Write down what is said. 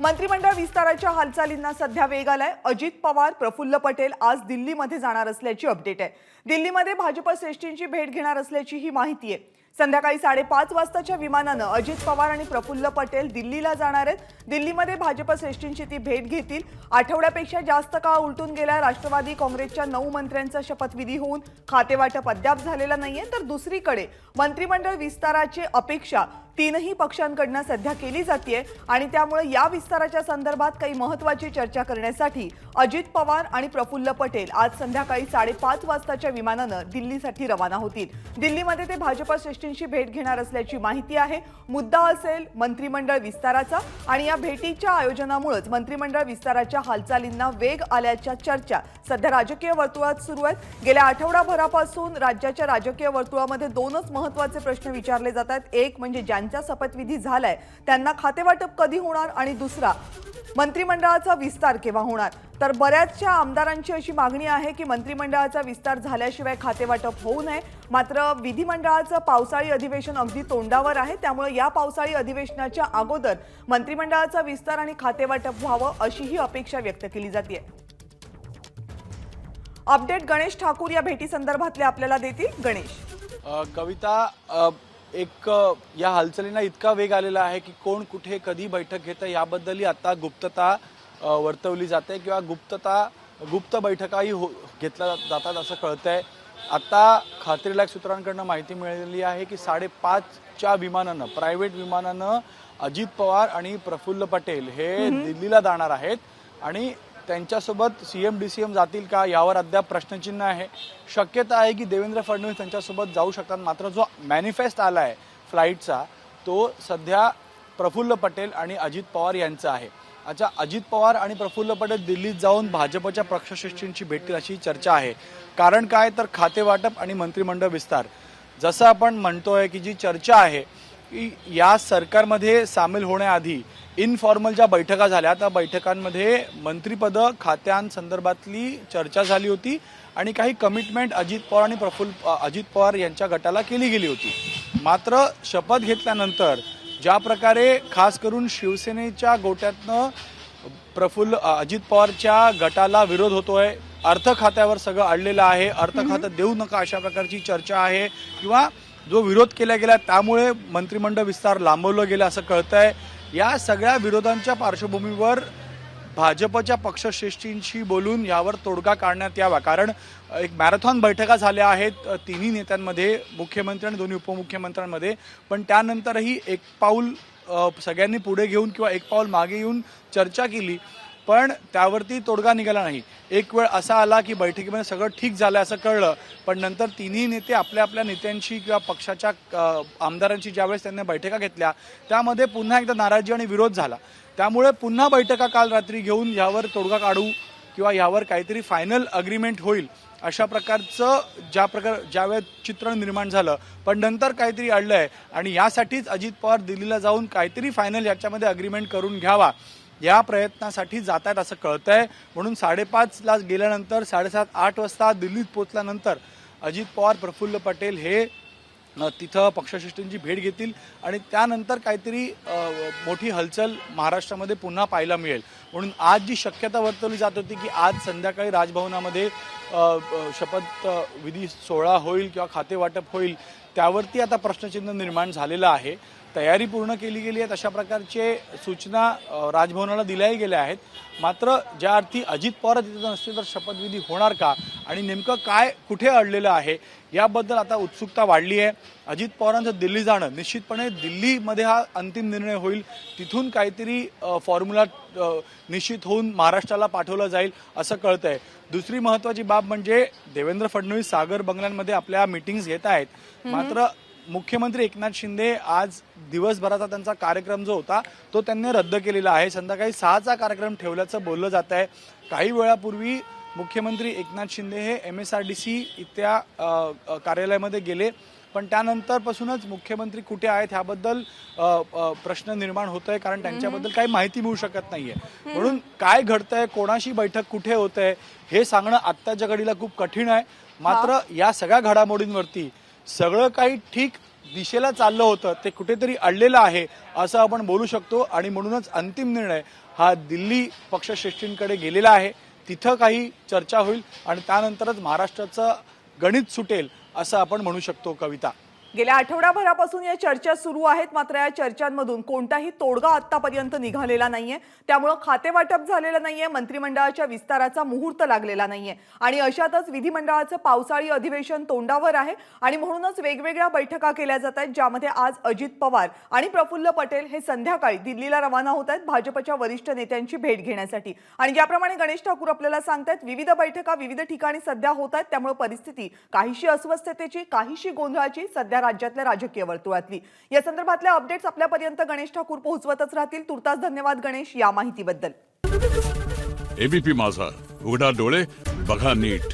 मंत्रिमंडळ विस्ताराच्या हालचालींना सध्या वेग आलाय। अजित पवार, प्रफुल्ल पटेल आज दिल्लीमध्ये जाणार असल्याची अपडेट आहे। दिल्लीमध्ये भाजप श्रेष्ठींची भेट घेणार असल्याची ही माहिती आहे। संध्याकाळी 5:30 वाजताच्या विमानानं अजित पवार आणि प्रफुल्ल पटेल दिल्लीला जाणार आहेत। दिल्लीमध्ये भाजप श्रेष्ठींची ती भेट घेतील। आठवड्यापेक्षा जास्त काळ उलटून गेला राष्ट्रवादी काँग्रेसच्या 9 मंत्र्यांचा शपथविधी होऊन खातेवाटप अद्याप झालेला नाहीये, तर दुसरीकडे मंत्रिमंडळ विस्ताराची अपेक्षा तीनही पक्षांकडून सध्या केली जाते आणि त्यामुळे या विस्ताराच्या संदर्भात काही महत्त्वाची चर्चा करण्यासाठी अजित पवार आणि प्रफुल्ल पटेल आज संध्याकाळी 5:30 वाजताच्या विमानानं दिल्लीसाठी रवाना होतील। दिल्लीमध्ये ते भाजप श्रेष्ठींची भेट घेणार असल्याची माहिती आहे। मुद्दा असेल मंत्रिमंडळ विस्ताराचा आणि या भेटीच्या आयोजनामुळेच मंत्रिमंडळ विस्ताराच्या हालचालींना वेग आल्याच्या चर्चा सध्या राजकीय वर्तुळात सुरू आहेत। गेल्या आठवडाभरापासून राज्याच्या राजकीय वर्तुळामध्ये दोनच महत्त्वाचे प्रश्न विचारले जातात। एक म्हणजे ज्यांचा शपथविधी झालाय त्यांना खातेवाटप कधी होणार आणि दुसरा मंत्रिमंडळाचा विस्तार केव्हा होणार। तर बऱ्याचशा आमदारांची अशी मागणी आहे की मंत्रिमंडळाचा विस्तार झाल्याशिवाय खातेवाटप होऊ नये। मात्र विधिमंडळाचं पावसाळी अधिवेशन अगदी तोंडावर आहे, त्यामुळे या पावसाळी अधिवेशनाच्या अगोदर मंत्रिमंडळाचा विस्तार आणि खातेवाटप व्हावं अशी ही अपेक्षा व्यक्त केली जाते। अपडेट गणेश ठाकूर या भेटी संदर्भातले आपल्याला देतील। गणेश, कविता, एक या हालचालींना इतका वेग आलेला आहे की कोण कुठे कधी बैठक घेतं याबद्दलही आता गुप्तता वर्तवली जाते किंवा गुप्त बैठकाही घेतल्या जातात असं कळतंय। आता खात्रीलायक सूत्रांकडून माहिती मिळालेली आहे की 5:30च्या विमानानं, प्रायव्हेट विमानानं अजित पवार आणि प्रफुल्ल पटेल हे दिल्लीला जाणार आहेत आणि त्यांच्यासोबत सीएम डीसीएम जातील का यावर अद्याप प्रश्नचिन्ह आहे। शक्यता आहे की देवेंद्र फडणवीस त्यांच्यासोबत जाऊ शकतात, मात्र जो मॅनिफेस्ट आला आहे फ्लाईटचा तो सध्या प्रफुल्ल पटेल आणि अजित पवार यांचा आहे। अच्छा, अजित पवार आणि प्रफुल्ल पटेल दिल्लीत जाऊन भाजपच्या पक्षश्रेष्ठींची भेटतील अशी चर्चा आहे। कारण काय तर खातेवाटप आणि मंत्रिमंडळ विस्तार, जसं आपण म्हणतोय की जी चर्चा आहे की या सरकारमध्ये सामील होण्याआधी इनफॉर्मल ज्या बैठका झाल्या त्या बैठकांमध्ये मंत्रिपद खात्यांसंदर्भातली चर्चा झाली होती आणि काही कमिटमेंट अजित पवार यांच्या गटाला केली गेली होती। मात्र शपथ घेतल्यानंतर ज्या प्रकारे खास करून शिवसेनेच्या गोट्यातनं अजित पवारच्या गटाला विरोध होतोय, अर्थ खात्यावर सगळं अडलेलं आहे, अर्थ खातं देऊ नका अशा प्रकारची चर्चा आहे किंवा जो विरोध केला गेला त्यामुळे मंत्रिमंडळ विस्तार लांबवलं गेलं असं कळतंय। या सगळ्या विरोधांच्या पार्श्वभूमीवर भाजपच्या पक्षश्रेष्ठींशी बोलून यावर तोडगा काढण्यात यावा, कारण एक मॅरेथॉन बैठका झाल्या आहेत तिन्ही नेत्यांमध्ये, मुख्यमंत्री आणि दोन्ही उपमुख्यमंत्र्यांमध्ये, पण त्यानंतरही एक पाऊल सगळ्यांनी पुढे घेऊन किंवा एक पाऊल मागे येऊन चर्चा केली, पण त्यावरती तोडगा निघाला नाही। एक वेळ असा आला की बैठकीमध्ये सगळं ठीक झालं असं कळलं, पण नंतर तिन्ही नेते आपल्या आपल्या नेत्यांशी किंवा पक्षाच्या आमदारांशी ज्यावेळेस त्यांनी बैठका घेतल्या त्यामध्ये पुन्हा एकदा नाराजी आणि विरोध झाला। त्यामुळे पुन्हा बैठका काल रात्री घेऊन यावर तोडगा काढू किंवा यावर काहीतरी फायनल अग्रीमेंट होईल अशा प्रकारचं ज्यावेळेस चित्र निर्माण झालं, पण नंतर काहीतरी अडलंय आणि यासाठीच अजित पवार दिल्लीला जाऊन काहीतरी फायनल याच्यामध्ये अग्रीमेंट करून घ्यावा या प्रयत्नासाठी जात आहेत असं कळतंय। म्हणून 5:30ला गेल्यानंतर 7:30-8 वाजता दिल्लीत पोहोचल्यानंतर अजित पवार, प्रफुल्ल पटेल हे तिथं पक्षश्रेष्ठींची भेट घेतील आणि त्यानंतर काहीतरी मोठी हलचल महाराष्ट्रामध्ये पुन्हा पाहायला मिळेल। म्हणून आज जी शक्यता वर्तवली जात होती की आज संध्याकाळी राजभवनामध्ये शपथविधी सोहळा होईल किंवा खातेवाटप होईल, त्यावरती आता प्रश्नचिन्ह निर्माण झालेलं आहे। तयारी पूर्ण केली गेली आहे अशा प्रकारचे सूचना राजभवनाला दिल्याही गेल्या आहेत। मात्र ज्या अर्थी अजित पवार तिथे नसतील तर शपथविधी होणार का आणि नेमकं काय कुठे अडलेलं आहे याबद्दल आता उत्सुकता वाढली आहे। अजित पवारांचं दिल्ली जाणं निश्चितपणे दिल्लीमध्ये हा अंतिम निर्णय होईल, तिथून काहीतरी फॉर्म्युला निश्चित होऊन महाराष्ट्राला पाठवलं जाईल असं कळतंय। दुसरी महत्त्वाची बाब म्हणजे देवेंद्र फडणवीस सागर बंगल्यांमध्ये आपल्या मीटिंग्स घेत आहेत, मात्र मुख्यमंत्री एकनाथ शिंदे आज दिवसभराचा त्यांचा कार्यक्रम जो होता तो त्यांनी रद्द केलेला आहे। संध्याकाळी 6चा कार्यक्रम ठेवल्याचं बोललं जात आहे। काही वेळापूर्वी मुख्यमंत्री एकनाथ शिंदे हे MSRDC इथल्या कार्यालयामध्ये गेले, पण त्यानंतरपासूनच मुख्यमंत्री कुठे आहेत ह्याबद्दल प्रश्न निर्माण होतोय, कारण त्यांच्याबद्दल काही माहिती मिळू शकत नाहीये। म्हणून काय घडतंय, कोणाशी बैठक कुठे होतंय हे सांगणं आत्ताच्या घडीला खूप कठीण आहे। मात्र या सगळ्या घडामोडींवरती सगळं काही ठीक दिशेला चाललं होतं ते कुठेतरी अडलेलं आहे असं आपण बोलू शकतो आणि म्हणूनच अंतिम निर्णय हा दिल्ली पक्षश्रेष्ठींकडे गेलेला आहे. तिथं काही चर्चा होईल आणि त्यानंतरच महाराष्ट्राचं गणित सुटेल असं आपण म्हणू शकतो. कविता, गेल्या आठवडाभरापासून या चर्चा सुरू आहेत, मात्र या चर्चांमधून कोणताही तोडगा आतापर्यंत निघालेला नाहीये. त्यामुळे खातेवाटप झालेलं नाहीये, मंत्रिमंडळाच्या विस्ताराचा मुहूर्त लागलेला नाहीये आणि अशातच विधिमंडळाचं पावसाळी अधिवेशन तोंडावर आहे आणि म्हणूनच वेगवेगळ्या बैठका केल्या जात आहेत, ज्यामध्ये आज अजित पवार आणि प्रफुल्ल पटेल हे संध्याकाळी दिल्लीला रवाना होत आहेत भाजपच्या वरिष्ठ नेत्यांची भेट घेण्यासाठी. आणि ज्याप्रमाणे गणेश ठाकूर आपल्याला सांगतायत, विविध बैठका विविध ठिकाणी सध्या होत आहेत, त्यामुळे परिस्थिती काहीशी अस्वस्थतेची, काहीशी गोंधळाची सध्या राज्यातल्या राजकीय वर्तुळातली. या संदर्भातल्या अपडेट्स आपल्यापर्यंत गणेश ठाकूर पोहोचवतच राहतील. तुर्तास धन्यवाद गणेश या माहितीबद्दल. एबीपी माझा, उघडा डोळे बघा नीट.